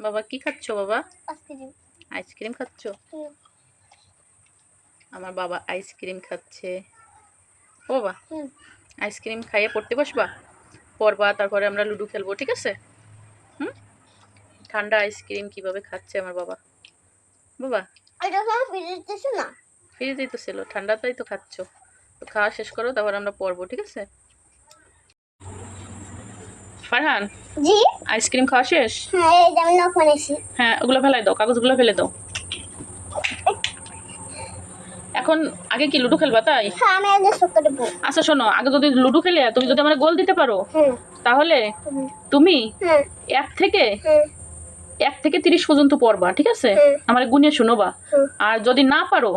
বাবা কি খাচ্ছ বাবা? আইসক্রিম। আইসক্রিম খাচ্ছ? আমার বাবা আইসক্রিম খাচ্ছে। ও বাবা আইসক্রিম খাইয়ে পড়তে বসবা, পড়বা, তারপরে আমরা লুডো খেলবো, ঠিক আছে? হুম, ঠান্ডা আইসক্রিম কিভাবে খাচ্ছে আমার বাবা। বাবা এটা তো ফ্রিজে না, ফ্রিজেই তো ছিল, ঠান্ডাটাই তো খাচ্ছ। তো খাওয়া শেষ করো, তারপর আমরা পড়বো, ঠিক আছে? ফারহান, জি আইসক্রিম খাওয়া শেষ? হ্যাঁ, এই যে আমি নখ বানিয়েছি। হ্যাঁ, ওগুলো ফেলাই দাও, কাগজগুলো ফেলে দাও। এখন আগে কি লুডো খেলবা তাই? হ্যাঁ, আমি আগে সত্য দেবো। আচ্ছা শোনো, আগে যদি লুডো খেলে তুমি যদি আমার গোল দিতে পারো, তাহলে তুমি এক থেকে 30 পর্যন্ত পড়বা, ঠিক আছে? আমার গুনিয়ে শুনোবা। আর যদি না পারো,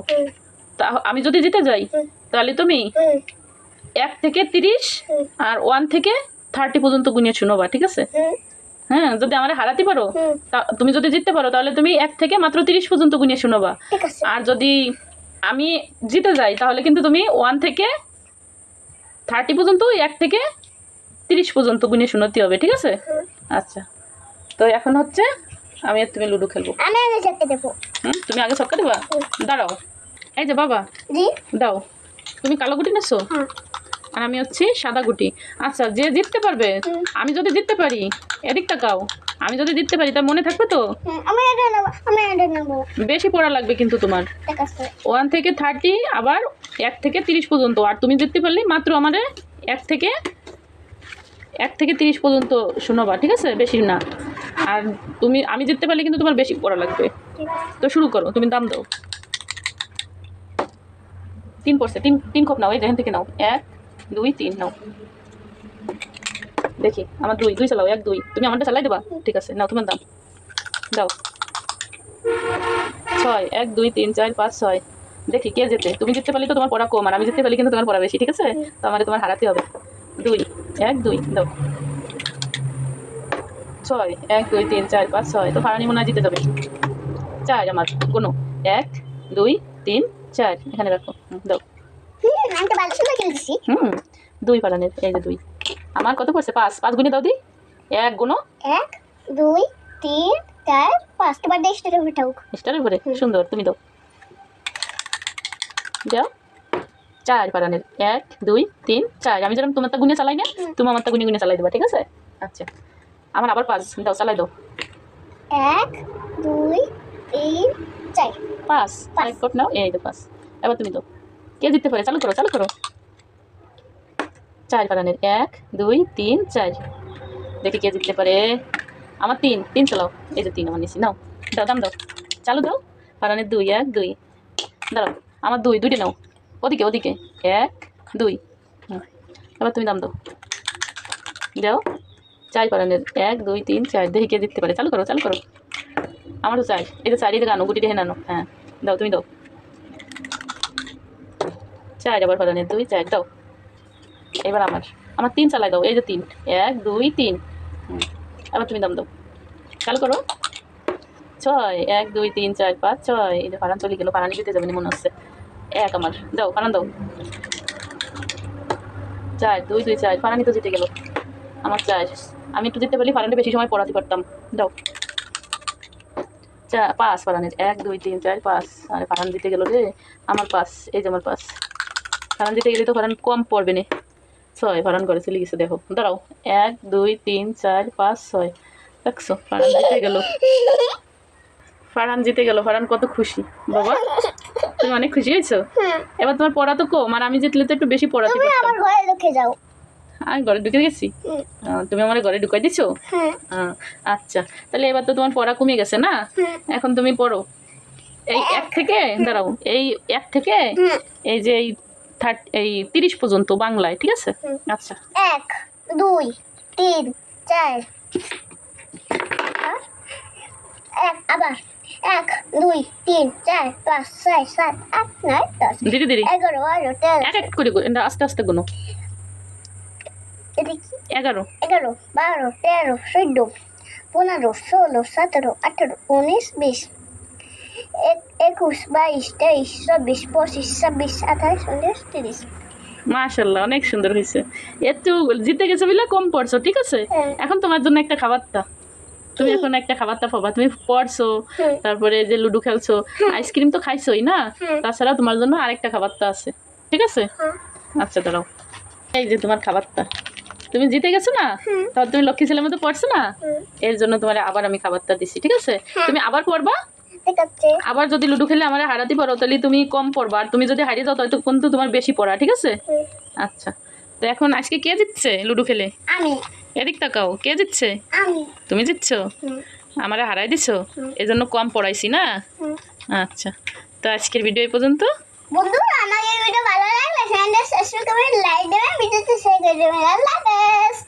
আমি যদি জিতে যাই, তাহলে তুমি 1 থেকে 30 আর 1 থেকে 30 পর্যন্ত গুনিয়ে শুনোবা, ঠিক আছে? হ্যাঁ, যদি আমার হারাতে পারো, তুমি যদি জিততে পারো, তাহলে তুমি 1 থেকে মাত্র 30 পর্যন্ত গুনিয়ে শুনোবা। আর যদি আমি জিতে যাই, তাহলে কিন্তু তুমি 1 থেকে 30 পর্যন্ত, 1 থেকে 30 পর্যন্ত গুনিয়ে শোনাতে হবে, ঠিক আছে? আচ্ছা, তো এখন হচ্ছে আমি আর তুমি লুডো খেলবো। আমি আগে ছক্কা দেবো। তুমি আগে ছক্কা দেবা? দাঁড়াও, এই যে বাবা, জি দাও। তুমি কালো গুটি নেছো আর আমি হচ্ছি সাদা গুটি। আচ্ছা, যে জিততে পারবে, আমি যদি জিততে পারি, এদিক তাকাও, আমি যদি জিততে পারি, তার মনে থাকবে তো? আমি এটা নেবো। বেশি পড়া লাগবে কিন্তু তোমার, ঠিক আছে। 1 থেকে 30 আবার 1 থেকে 30 পর্যন্ত। আর তুমি জিততে পারলে মাত্র আমাদের 1 থেকে 30 পর্যন্ত শোনাবা, ঠিক আছে? বেশি না। আর আমি জিততে পারলে কিন্তু তোমার বেশি পড়া লাগবে। তো শুরু করো, তুমি দাম দাও। 3 পড়ছে, 3 খোপ নাও, এই যেখান থেকে নাও, 1 2 3 নাও। দেখি আমার 2 চালাও, 1 2, তুমি আমারটা চালাই দেবা? ঠিক আছে, নাও তোমার দাম দাও। 6 1 2 3 4 5 6। দেখি কে জেতে। তুমি জিততে পারলে তো তোমার পড়া কম, আর আমি জিততে পারলে কিন্তু তোমার পড়া বেশি, ঠিক আছে? তো আমাদের তোমার হারাতে হবে। 2 1 2 দাও। 6 1 2 3 4 5 6। তো ফারানি মনে হয় জিতে যাবে। 4 আমার কোনো 1 2 3 4 এখানে রাখো, দাও। আমি তো ভালো সুন্দর খেলে দিছি। 2 ফারানের, এই যে 2। আমার কত পড়ছে? 5 গুণে দাও দি। 1 গুণ 1 2 3 4 5। তোমার দেশ স্টারের উপরে থাকুক। স্টারের উপরে, সুন্দর, তুমি দাও। দাও। 4 ফারানের, 1 2 3 4। আমি যেরকম তোমারটা গুণে চালাই না, তুমি আমারটা গুণে গুণে চালাই দেবা, ঠিক আছে? আচ্ছা, আমার আবার 5 দাও, চালাই দাও। 1 2 3 4 5 5 কোট নাও, এই তো 5। এবার তুমি দাও। কে জিততে পারে? চালু করো, চালু করো। 4 ফারানের, 1 2 3 4। দেখি কে জিততে পারে। আমার 3 চালাও, এই যে 3 আমার নিছি, নাও দাও, দাম দাও, চালু দাও। ফারানের 2 1 2 দাঁড়াও, আমার 2 নাও, ওদিকে ওদিকে 1 2। এবার তুমি দাম দাও, দাও। 4 ফারানের, 1 2 3 4। দেখি কে জিততে পারে। চালু করো, চালু করো। আমারও 4, এই যে 4, এই যে আনো, গুটি রেখে আনো। হ্যাঁ, দাও, তুমি দাও। 4 আবার ফারানের, 2 4 দাও। এবার আমার 3 চালাই দাও, এই যে 3 1 2 3। এবার তুমি দাম দাও, চালু করো। 6 1 2 3 4 5 6। এই যে ফারান চলে গেল, ফারানি জিতে যাবে মনে হচ্ছে। 1 আমার দাও, ফারান দাও। 4 2 2 4। ফারানি তো জিতে গেল। আমার 4। আমি একটু জিততে পারলে ফারানটা বেশি সময় পড়াতে পারতাম। দাও। 5 ফারানের, 1 2 3 4 5। আরে ফারান জিতে গেল রে। আমার 5, এই যে আমার 5। ফারান জিতে গেলে তো ফারান কম পড়বে না। 6 ফারান ঘরে চলে গেছে, দেখো। দাঁড়াও, 1 2 3 4 5 6। দেখছো, ফারান জিতে গেল। ফারহান জিতে গেল। ফারহান কত খুশি বাবা, তুমি অনেক খুশি হয়েছো? এবার তোমার পড়া তো কম, আর আমি জিতলে তো একটু বেশি পড়াতে তুমি পারতাম। আমার ঘরে ঢুকে যাও। আমি ঘরে ঢুকে গেছি? তুমি আমার ঘরে ঢুকাই দিছো? আচ্ছা, তাহলে এবার তো তোমার পড়া কমে গেছে না? এখন তুমি পড়ো। এই 1 থেকে, দাঁড়াও, এই 1 থেকে এই যে এই 30 পর্যন্ত বাংলায়, ঠিক আছে? আচ্ছা, 1 2 3 4। আবার 1 2 3 4 5 6 7 8 9 10। ধীরে ধীরে, 11 12 13। এক এক করে আস্তে আস্তে গুনো। 11 11 12 13 14 15 16 17 18 19 20 21 22 23 24 25 26 28 29 30। মাশাআল্লাহ, অনেক সুন্দর হয়েছে। একটু জিতে গেছে বলে কম পড়ছো, ঠিক আছে? এখন তোমার জন্য একটা খাবারটা। তুমি এখন একটা খাবারটা পাবা, তুমি পড়ছো, তারপরে যে লুডো খেলছো, আইসক্রিম তো খাইছোই না, তাছাড়া তোমার জন্য আরেকটা খাবারটা আছে, ঠিক আছে? আচ্ছা দাঁড়াও, এই যে তোমার খাবারটা, তুমি জিতে গেছো না, তাহলে তুমি লক্ষ্মী ছেলের মতো পড়ছো না, এর জন্য তোমার আবার আমি খাবারটা দিছি, ঠিক আছে? তুমি আবার পড়বা, ঠিক আছে আবার যদি লুডো খেলে আমার হারাতে পারো তাহলে তুমি কম পড়বা, আর তুমি যদি হারিয়ে যাও তাহলে তো কিন্তু তোমার বেশি পড়া, ঠিক আছে? আচ্ছা, তো এখন আজকে কে জিতছে লুডো খেলে? আমি এদিক তাকাও, কে জিতছে? আমি তুমি জিতছো, আমারে হারাই দিছো, এজন্য কম পড়াইছি না? আচ্ছা, তো আজকের ভিডিও এই পর্যন্ত। বন্ধুরা, আমার এই ভিডিও ভালো লাগলে চ্যানেলটা সাবস্ক্রাইব করে লাইক দেবেন, ভিডিওতে শেয়ার করে দেবেন। আল্লাহ হাফেজ।